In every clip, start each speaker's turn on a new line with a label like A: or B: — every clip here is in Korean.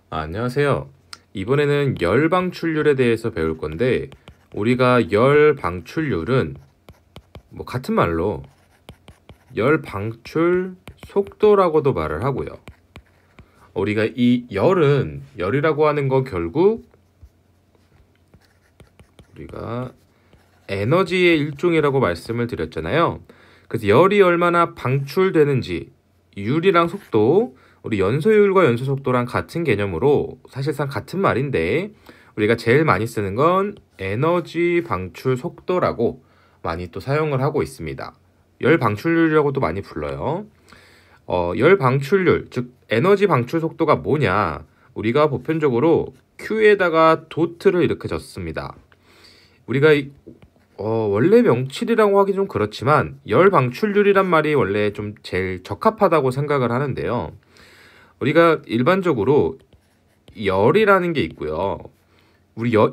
A: 안녕하세요. 이번에는 열 방출률에 대해서 배울 건데, 우리가 열 방출률은 같은 말로 열 방출 속도라고도 말을 하고요. 우리가 이 열이라고 하는 건 결국 우리가 에너지의 일종이라고 말씀을 드렸잖아요. 그래서 열이 얼마나 방출되는지, 율이랑 속도, 우리 연소율과 연소속도랑 같은 개념으로 사실상 같은 말인데, 우리가 제일 많이 쓰는 건 에너지 방출 속도라고 많이 또 사용을 하고 있습니다. 열 방출률이라고도 많이 불러요. 열 방출률, 즉 에너지 방출 속도가 뭐냐? 우리가 보편적으로 Q에다가 도트를 이렇게 적습니다. 우리가 원래 명칭이라고 하기 좀 그렇지만 열 방출률이란 말이 원래 좀 제일 적합하다고 생각을 하는데요. 우리가 일반적으로 열이라는 게 있고요.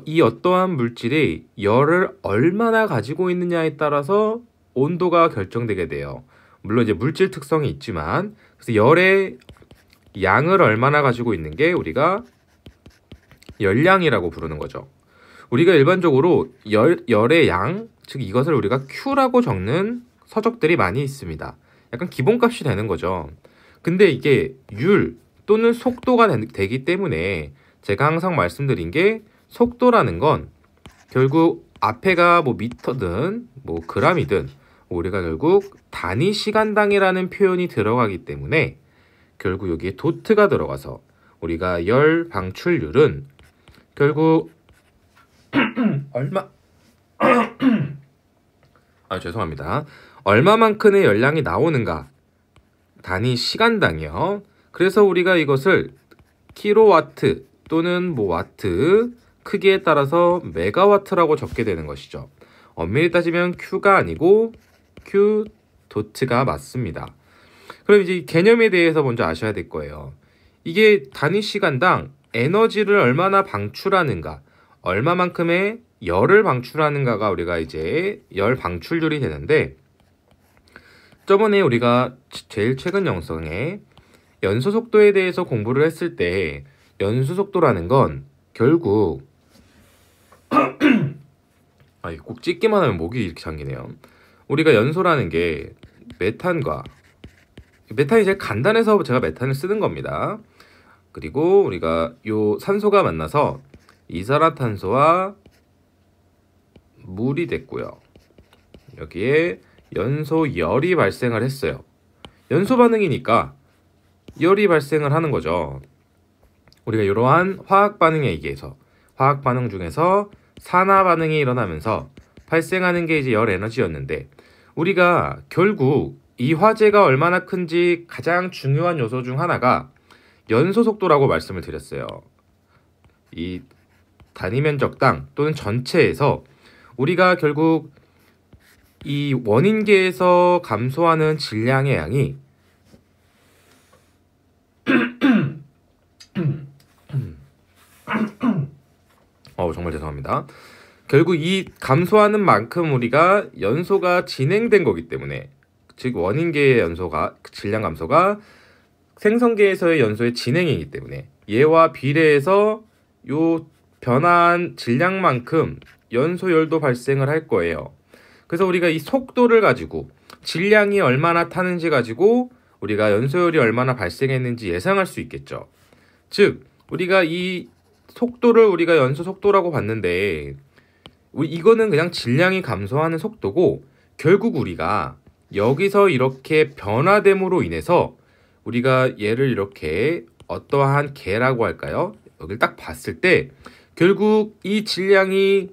A: 이 어떠한 물질이 열을 얼마나 가지고 있느냐에 따라서 온도가 결정되게 돼요. 물론 이제 물질 특성이 있지만, 그래서 열의 양을 얼마나 가지고 있는 게 우리가 열량이라고 부르는 거죠. 우리가 일반적으로 열의 양, 즉 이것을 우리가 Q라고 적는 서적들이 많이 있습니다. 약간 기본값이 되는 거죠. 근데 이게 율 또는 속도가 되기 때문에 제가 항상 말씀드린 게, 속도라는 건 결국 앞에가 미터든 그람이든 우리가 결국 단위 시간당이라는 표현이 들어가기 때문에 결국 여기에 도트가 들어가서 우리가 열 방출률은 결국 얼마 죄송합니다. 얼마만큼의 열량이 나오는가, 단위 시간당이요. 그래서 우리가 이것을 킬로와트 또는 와트, 크기에 따라서 메가와트라고 적게 되는 것이죠. 엄밀히 따지면 Q가 아니고 Q 도트가 맞습니다. 그럼 이제 이 개념에 대해서 먼저 아셔야 될 거예요. 이게 단위 시간당 에너지를 얼마나 방출하는가, 얼마만큼의 열을 방출하는가가 우리가 이제 열 방출률이 되는데, 저번에 우리가 제일 최근 영상에 연소 속도에 대해서 공부를 했을 때, 연소 속도라는 건 결국 꼭 찍기만 하면 목이 이렇게 잠기네요. 우리가 연소라는 게 메탄이 제일 간단해서 제가 메탄을 쓰는 겁니다. 그리고 우리가 요 산소가 만나서 이산화탄소와 물이 됐고요. 여기에 연소열이 발생을 했어요. 연소 반응이니까 열이 발생을 하는 거죠. 우리가 이러한 화학 반응에 의해서, 화학 반응 중에서 산화 반응이 일어나면서 발생하는 게 이제 열 에너지였는데, 우리가 결국 이 화재가 얼마나 큰지 가장 중요한 요소 중 하나가 연소 속도라고 말씀을 드렸어요. 이 단위 면적당 또는 전체에서 우리가 결국 이 원인계에서 감소하는 질량의 양이 정말 죄송합니다. 결국 이 감소하는 만큼 우리가 연소가 진행된 거기 때문에, 즉 원인계의 연소가, 질량 감소가 생성계에서의 연소의 진행이기 때문에 얘와 비례해서 요 변화한 질량만큼 연소열도 발생을 할 거예요. 그래서 우리가 이 속도를 가지고 질량이 얼마나 타는지 가지고 우리가 연소열이 얼마나 발생했는지 예상할 수 있겠죠. 즉 우리가 이 속도를 우리가 연소 속도라고 봤는데, 이거는 그냥 질량이 감소하는 속도고, 결국 우리가 여기서 이렇게 변화됨으로 인해서 우리가 얘를 이렇게 어떠한 개라고 할까요? 여기를 딱 봤을 때 결국 이 질량이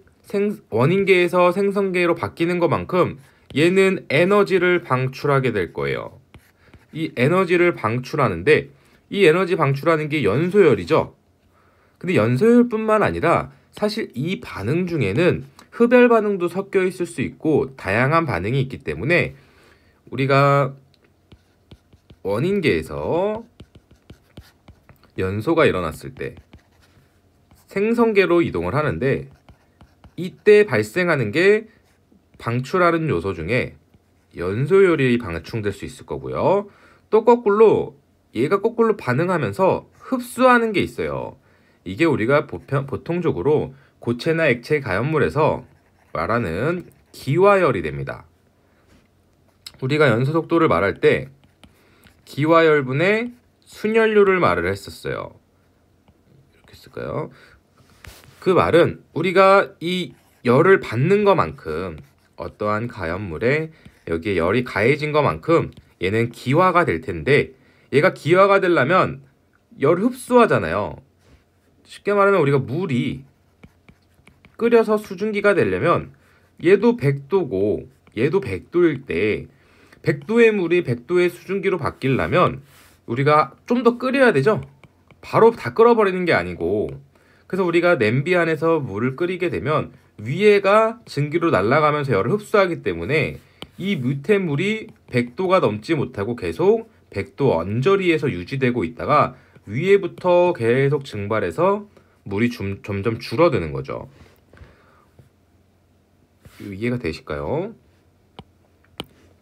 A: 원인계에서 생성계로 바뀌는 것만큼 얘는 에너지를 방출하게 될 거예요. 이 에너지를 방출하는데, 이 에너지 방출하는 게 연소열이죠. 근데 연소열뿐만 아니라 사실 이 반응 중에는 흡열 반응도 섞여 있을 수 있고 다양한 반응이 있기 때문에 우리가 원인계에서 연소가 일어났을 때 생성계로 이동을 하는데, 이때 발생하는 게 방출하는 요소 중에 연소열이 방출될 수 있을 거고요. 또 거꾸로 얘가 거꾸로 반응하면서 흡수하는 게 있어요. 이게 우리가 보통적으로 고체나 액체 가연물에서 말하는 기화열이 됩니다. 우리가 연소 속도를 말할 때 기화열분의 순연료를 말을 했었어요. 이렇게 쓸까요? 그 말은 우리가 이 열을 받는 것만큼 어떠한 가연물에 여기에 열이 가해진 것만큼 얘는 기화가 될 텐데, 얘가 기화가 되려면 열을 흡수하잖아요. 쉽게 말하면 우리가 물이 끓여서 수증기가 되려면 얘도 100도고 얘도 100도일 때 100도의 물이 100도의 수증기로 바뀌려면 우리가 좀 더 끓여야 되죠. 바로 다 끓어버리는 게 아니고, 그래서 우리가 냄비 안에서 물을 끓이게 되면 위에가 증기로 날아가면서 열을 흡수하기 때문에 이 밑에 물이 100도가 넘지 못하고 계속 100도 언저리에서 유지되고 있다가 위에부터 계속 증발해서 물이 점점 줄어드는 거죠. 이해가 되실까요?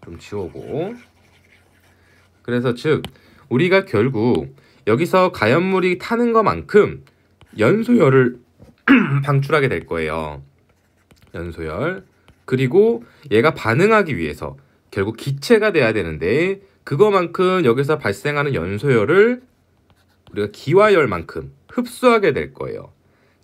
A: 좀 지우고. 그래서 즉 우리가 결국 여기서 가연물이 타는 것만큼 연소열을 방출하게 될 거예요. 연소열. 그리고 얘가 반응하기 위해서 결국 기체가 돼야 되는데 그거만큼 여기서 발생하는 연소열을 우리가 기화열만큼 흡수하게 될 거예요.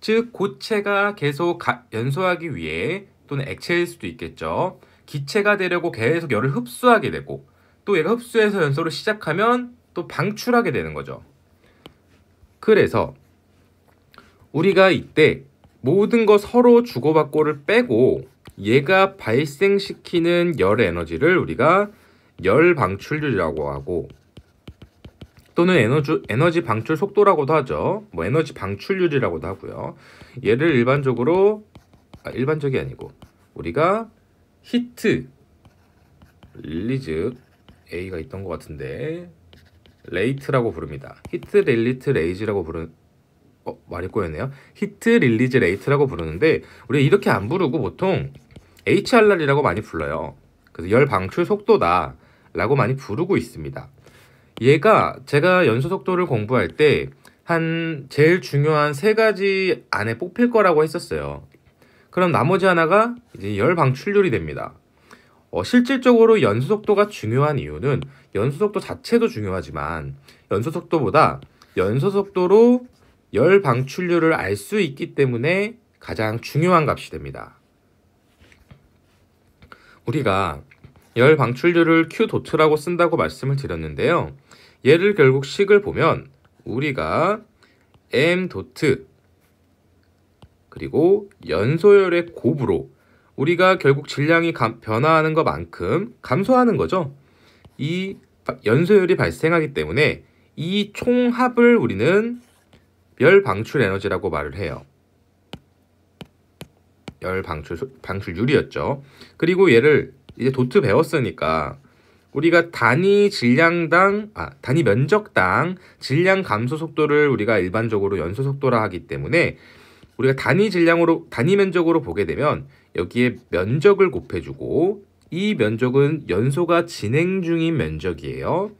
A: 즉 고체가 계속 연소하기 위해, 또는 액체일 수도 있겠죠, 기체가 되려고 계속 열을 흡수하게 되고, 또 얘가 흡수해서 연소를 시작하면 또 방출하게 되는 거죠. 그래서 우리가 이때 모든 거 서로 주고받고를 빼고 얘가 발생시키는 열 에너지를 우리가 열 방출률이라고 하고, 또는 에너지 방출 속도라고도 하죠. 뭐 에너지 방출률이라고도 하고요. 얘를 일반적이 아니고 우리가 히트 릴리즈 A가 있던 것 같은데 레이트라고 부릅니다. 히트 릴리트 레이즈라고 말이 꼬였네요. 히트 릴리즈 레이트라고 부르는데 우리가 이렇게 안 부르고 보통 HRR이라고 많이 불러요. 그래서 열 방출 속도다 라고 많이 부르고 있습니다. 얘가 제가 연소 속도를 공부할 때 제일 중요한 3가지 안에 뽑힐 거라고 했었어요. 그럼 나머지 하나가 이제 열 방출률이 됩니다. 실질적으로 연소 속도가 중요한 이유는 연소 속도 자체도 중요하지만 연소 속도보다 연소 속도로 열 방출률을 알 수 있기 때문에 가장 중요한 값이 됩니다. 우리가 열 방출률을 Q.라고 쓴다고 말씀을 드렸는데요. 얘를 결국 식을 보면 우리가 M. 그리고 연소열의 곱으로 우리가 결국 질량이 변화하는 것만큼 감소하는 거죠. 이 연소열이 발생하기 때문에 이 총합을 우리는 열 방출 에너지라고 말을 해요. 열 방출률이었죠. 그리고 얘를 이제 도트 배웠으니까 우리가 단위 면적당 질량 감소 속도를 우리가 일반적으로 연소 속도라 하기 때문에 우리가 단위 면적으로 보게 되면 여기에 면적을 곱해주고, 이 면적은 연소가 진행 중인 면적이에요.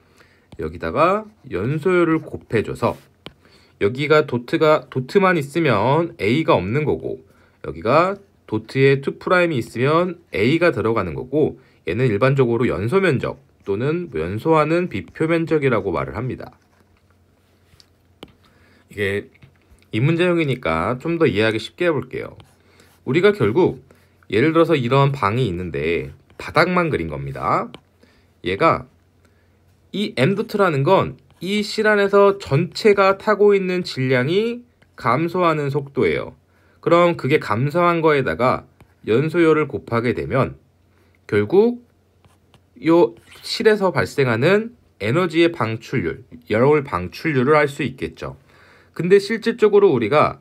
A: 여기다가 연소율을 곱해줘서 여기가 도트만 있으면 A가 없는 거고, 여기가 도트에 2'이 있으면 A가 들어가는 거고, 얘는 일반적으로 연소 면적 또는 연소하는 비표 면적이라고 말을 합니다. 이게 이 문제형이니까 좀 더 이해하기 쉽게 해볼게요. 우리가 결국 예를 들어서 이런 방이 있는데 바닥만 그린 겁니다. 얘가 이 m도트라는 건 이 실 안에서 전체가 타고 있는 질량이 감소하는 속도예요. 그럼 그게 감소한 거에다가 연소열을 곱하게 되면 결국 요 실에서 발생하는 에너지의 방출률, 열 방출률을 알 수 있겠죠. 근데 실질적으로 우리가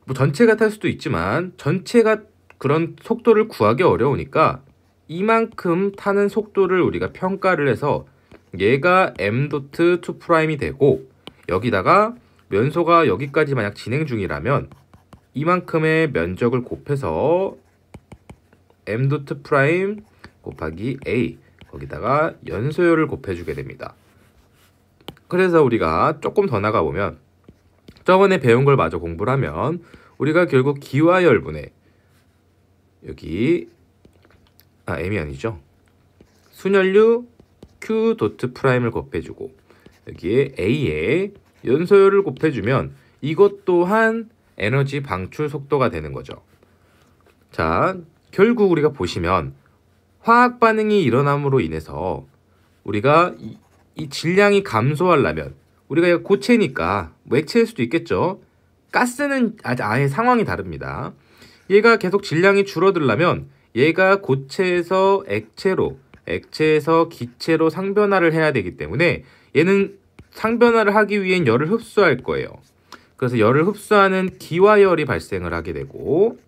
A: 뭐 전체가 탈 수도 있지만 전체가 그런 속도를 구하기 어려우니까 이만큼 타는 속도를 우리가 평가를 해서 얘가 m.2'이 되고, 여기다가 면소가 여기까지 만약 진행 중이라면 이만큼의 면적을 곱해서 m.2' 곱하기 a, 거기다가 연소열을 곱해주게 됩니다. 그래서 우리가 조금 더 나가 보면 저번에 배운 걸 마저 공부를 하면 우리가 결국 기와열분에 여기 M이 아니죠. 순연료 Q 도트 프라임을 곱해주고 여기에 A에 연소율을 곱해주면 이것 또한 에너지 방출 속도가 되는 거죠. 자, 결국 우리가 보시면 화학 반응이 일어남으로 인해서 우리가 이 질량이 감소하려면 우리가 이거 고체니까 뭐 액체일 수도 있겠죠. 가스는 아예 상황이 다릅니다. 얘가 계속 질량이 줄어들려면 얘가 고체에서 액체로, 액체에서 기체로 상변화를 해야 되기 때문에 얘는 상변화를 하기 위hen 열을 흡수할 거예요. 그래서 열을 흡수하는 기와열이 발생을 하게 되고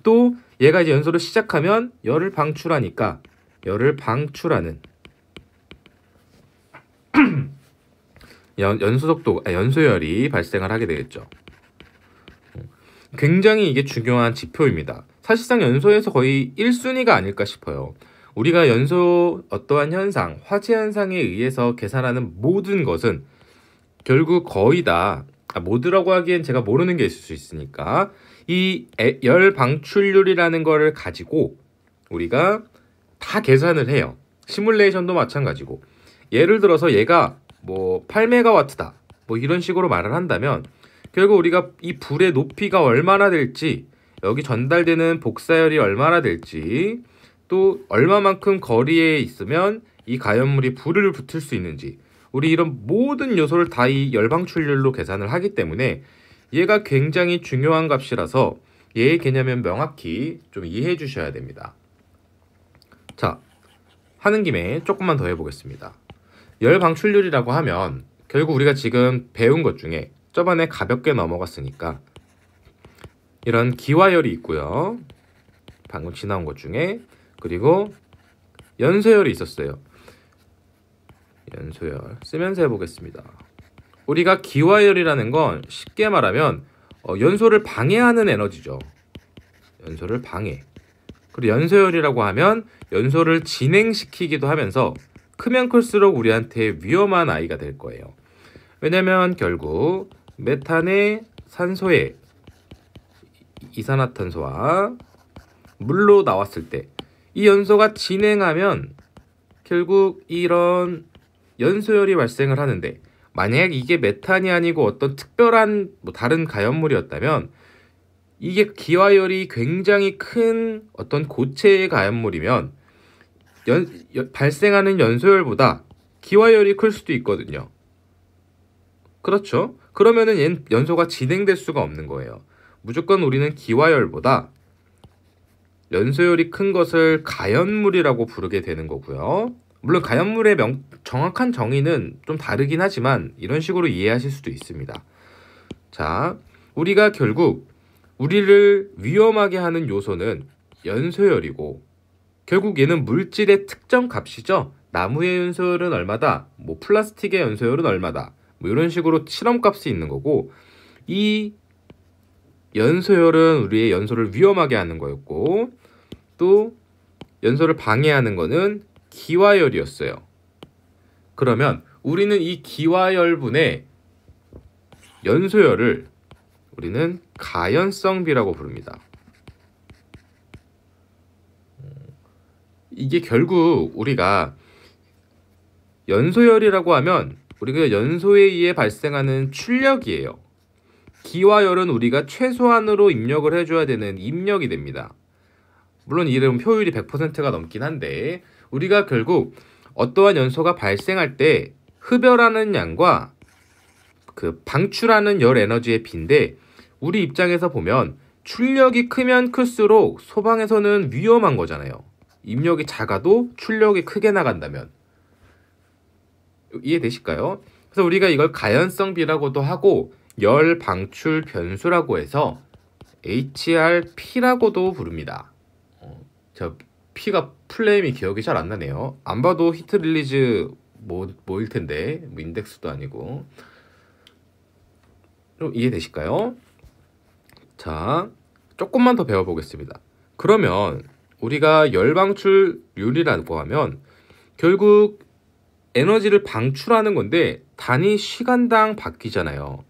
A: 또 얘가 이제 연소를 시작하면 열을 방출하니까 열을 방출하는 연소열이 발생을 하게 되겠죠. 굉장히 이게 중요한 지표입니다. 사실상 연소에서 거의 1순위가 아닐까 싶어요. 우리가 연소 어떠한 현상, 화재 현상에 의해서 계산하는 모든 것은 결국 거의 다 모드라고 하기엔 제가 모르는 게 있을 수 있으니까 이 열 방출률이라는 거를 가지고 우리가 다 계산을 해요. 시뮬레이션도 마찬가지고 예를 들어서 얘가 뭐 8메가와트다 뭐 이런 식으로 말을 한다면 결국 우리가 이 불의 높이가 얼마나 될지 여기 전달되는 복사열이 얼마나 될지 또 얼마만큼 거리에 있으면 이 가연물이 불을 붙을 수 있는지 우리 이런 모든 요소를 다 이 열방출률로 계산을 하기 때문에 얘가 굉장히 중요한 값이라서 얘의 개념은 명확히 좀 이해해 주셔야 됩니다. 자, 하는 김에 조금만 더 해보겠습니다. 열방출률이라고 하면 결국 우리가 지금 배운 것 중에 저번에 가볍게 넘어갔으니까 이런 기와열이 있고요. 방금 지나온 것 중에 그리고 연소열이 있었어요. 연소열 쓰면서 해보겠습니다. 우리가 기와열이라는 건 쉽게 말하면 연소를 방해하는 에너지죠. 연소를 방해. 그리고 연소열이라고 하면 연소를 진행시키기도 하면서 크면 클수록 우리한테 위험한 아이가 될 거예요. 왜냐면 결국 메탄의 산소에 이산화탄소와 물로 나왔을 때 이 연소가 진행하면 결국 이런 연소열이 발생을 하는데 만약 이게 메탄이 아니고 어떤 특별한 뭐 다른 가연물이었다면 이게 기와열이 굉장히 큰 어떤 고체의 가연물이면 발생하는 연소열보다 기와열이 클 수도 있거든요. 그렇죠? 그러면은 얘는 연소가 진행될 수가 없는 거예요. 무조건 우리는 기와열보다 연소열이 큰 것을 가연물이라고 부르게 되는 거고요. 물론 가연물의 정확한 정의는 좀 다르긴 하지만 이런 식으로 이해하실 수도 있습니다. 자, 우리가 결국 우리를 위험하게 하는 요소는 연소열이고 결국 얘는 물질의 특정 값이죠. 나무의 연소열은 얼마다, 뭐 플라스틱의 연소열은 얼마다, 뭐 이런 식으로 실험값이 있는 거고 이 연소열은 우리의 연소를 위험하게 하는 거였고 또 연소를 방해하는 거는 기와열이었어요. 그러면 우리는 이 기와열분의 연소열을 우리는 가연성비라고 부릅니다. 이게 결국 우리가 연소열이라고 하면 우리가 연소에 의해 발생하는 출력이에요. 기와열은 우리가 최소한으로 입력을 해줘야 되는 입력이 됩니다. 물론 이런 효율이 100%가 넘긴 한데 우리가 결국 어떠한 연소가 발생할 때 흡열하는 양과 그 방출하는 열 에너지의 비인데 우리 입장에서 보면 출력이 크면 클수록 소방에서는 위험한 거잖아요. 입력이 작아도 출력이 크게 나간다면. 이해되실까요? 그래서 우리가 이걸 가연성비라고도 하고 열 방출 변수라고 해서 HRP라고도 부릅니다. 저 P가 플레임이 기억이 잘 안 나네요. 안 봐도 히트 릴리즈 뭐일 텐데 뭐 인덱스도 아니고. 좀 이해되실까요? 자, 조금만 더 배워보겠습니다. 그러면 우리가 열 방출률이라고 하면 결국 에너지를 방출하는 건데 단위 시간당 바뀌잖아요.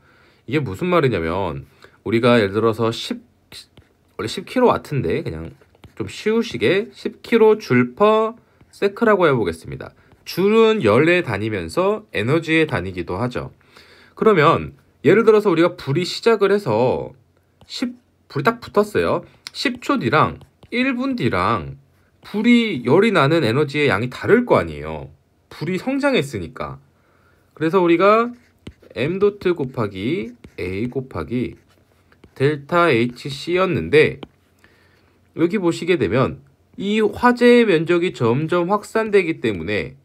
A: 이게 무슨 말이냐면 우리가 예를 들어서 원래 10kW인데 그냥 좀 쉬우시게 10kJ per sec라고 해보겠습니다. 줄은 열의 단위면서 에너지의 단위이기도 하죠. 그러면 예를 들어서 우리가 불이 시작을 해서 불이 딱 붙었어요. 10초 뒤랑 1분 뒤랑 불이 열이 나는 에너지의 양이 다를 거 아니에요. 불이 성장했으니까. 그래서 우리가 m 도트 곱하기 a 곱하기 델타 hc였는데 여기 보시게 되면 이 화재의 면적이 점점 확산되기 때문에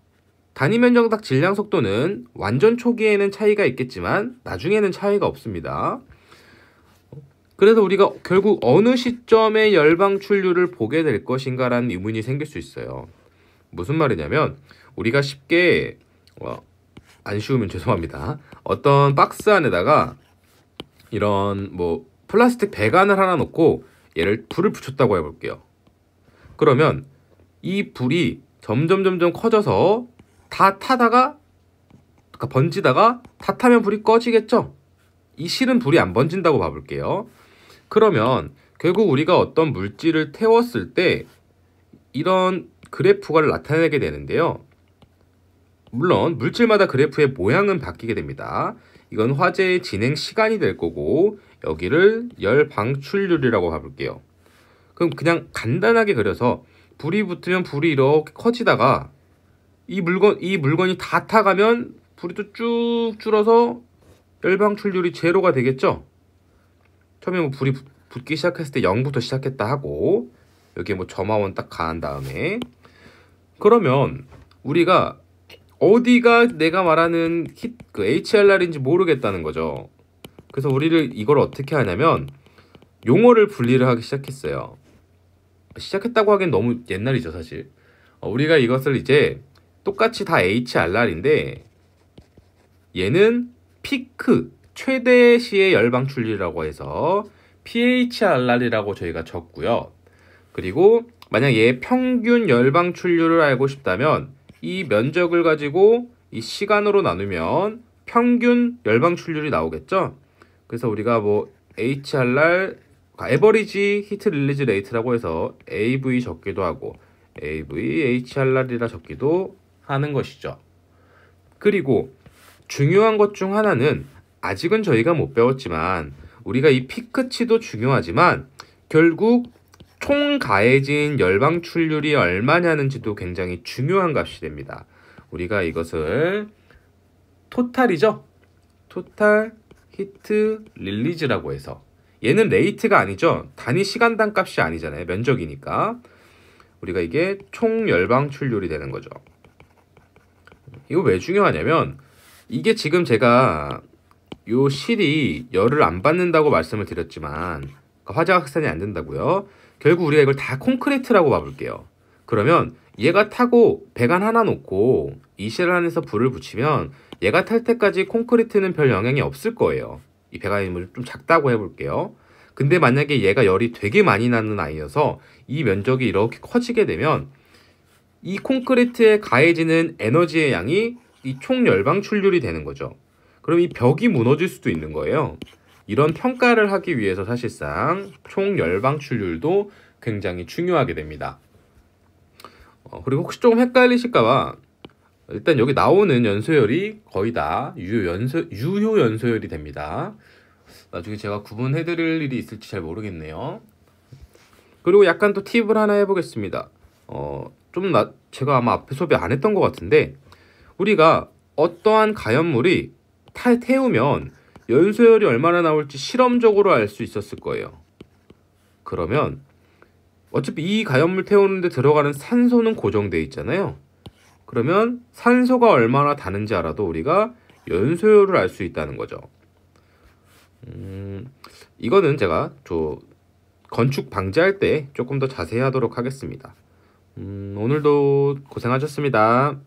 A: 단위 면적당 질량 속도는 완전 초기에는 차이가 있겠지만 나중에는 차이가 없습니다. 그래서 우리가 결국 어느 시점에 열방출류를 보게 될 것인가 라는 의문이 생길 수 있어요. 무슨 말이냐면 우리가 쉽게 안 쉬우면 죄송합니다. 어떤 박스 안에다가 이런 뭐 플라스틱 배관을 하나 놓고 얘를 불을 붙였다고 해볼게요. 그러면 이 불이 점점 커져서 다 타다가 그러니까 번지다가 다 타면 불이 꺼지겠죠? 이 실은 불이 안 번진다고 봐볼게요. 그러면 결국 우리가 어떤 물질을 태웠을 때 이런 그래프가 나타내게 되는데요. 물론 물질마다 그래프의 모양은 바뀌게 됩니다. 이건 화재의 진행 시간이 될 거고 여기를 열 방출률이라고 봐볼게요. 그럼 그냥 간단하게 그려서 불이 붙으면 불이 이렇게 커지다가 이 물건이 다 타가면 불이 또 쭉 줄어서 열 방출률이 제로가 되겠죠? 처음에 뭐 불이 붙기 시작했을 때 0부터 시작했다 하고 여기에 뭐 점화원 딱 가한 다음에 그러면 우리가 어디가 내가 말하는 그 HRR인지 모르겠다는 거죠. 그래서 우리를 이걸 어떻게 하냐면 용어를 분리를 하기 시작했어요. 시작했다고 하기엔 너무 옛날이죠 사실. 우리가 이것을 이제 똑같이 다 HRR인데 얘는 피크 최대 시의 열방출리라고 해서 PHRR이라고 저희가 적고요. 그리고 만약 얘 평균 열방출률을 알고 싶다면 이 면적을 가지고 이 시간으로 나누면 평균 열방출률이 나오겠죠. 그래서 우리가 뭐 HRR 에버리지 히트 릴리즈 레이트라고 해서 AV 적기도 하고 AV HRR이라 적기도 하는 것이죠. 그리고 중요한 것 중 하나는 아직은 저희가 못 배웠지만 우리가 이 피크치도 중요하지만 결국 총 가해진 열방출률이 얼마냐는지도 굉장히 중요한 값이 됩니다. 우리가 이것을 토탈이죠. 토탈 히트 릴리즈라고 해서 얘는 레이트가 아니죠. 단위 시간당 값이 아니잖아요. 면적이니까. 우리가 이게 총 열방출률이 되는 거죠. 이거 왜 중요하냐면 이게 지금 제가 요 실이 열을 안 받는다고 말씀을 드렸지만 화재 확산이 안 된다고요. 결국 우리가 이걸 다 콘크리트라고 봐볼게요. 그러면 얘가 타고 배관 하나 놓고 이 실 안에서 불을 붙이면 얘가 탈 때까지 콘크리트는 별 영향이 없을 거예요. 이 배관이 좀 작다고 해볼게요. 근데 만약에 얘가 열이 되게 많이 나는 아이여서 이 면적이 이렇게 커지게 되면 이 콘크리트에 가해지는 에너지의 양이 이 총 열방출률이 되는 거죠. 그럼 이 벽이 무너질 수도 있는 거예요. 이런 평가를 하기 위해서 사실상 총 열방출률도 굉장히 중요하게 됩니다. 그리고 혹시 조금 헷갈리실까봐 일단 여기 나오는 연소열이 거의 다 유효 연소열이 됩니다. 나중에 제가 구분해드릴 일이 있을지 잘 모르겠네요. 그리고 약간 또 팁을 하나 해보겠습니다. 제가 아마 앞에 소개 안 했던 것 같은데 우리가 어떠한 가연물이 태우면 연소열이 얼마나 나올지 실험적으로 알 수 있었을 거예요. 그러면 어차피 이 가연물 태우는데 들어가는 산소는 고정되어 있잖아요. 그러면 산소가 얼마나 다는지 알아도 우리가 연소열을 알 수 있다는 거죠. 이거는 제가 건축 방지할 때 조금 더 자세히 하도록 하겠습니다. 오늘도 고생하셨습니다.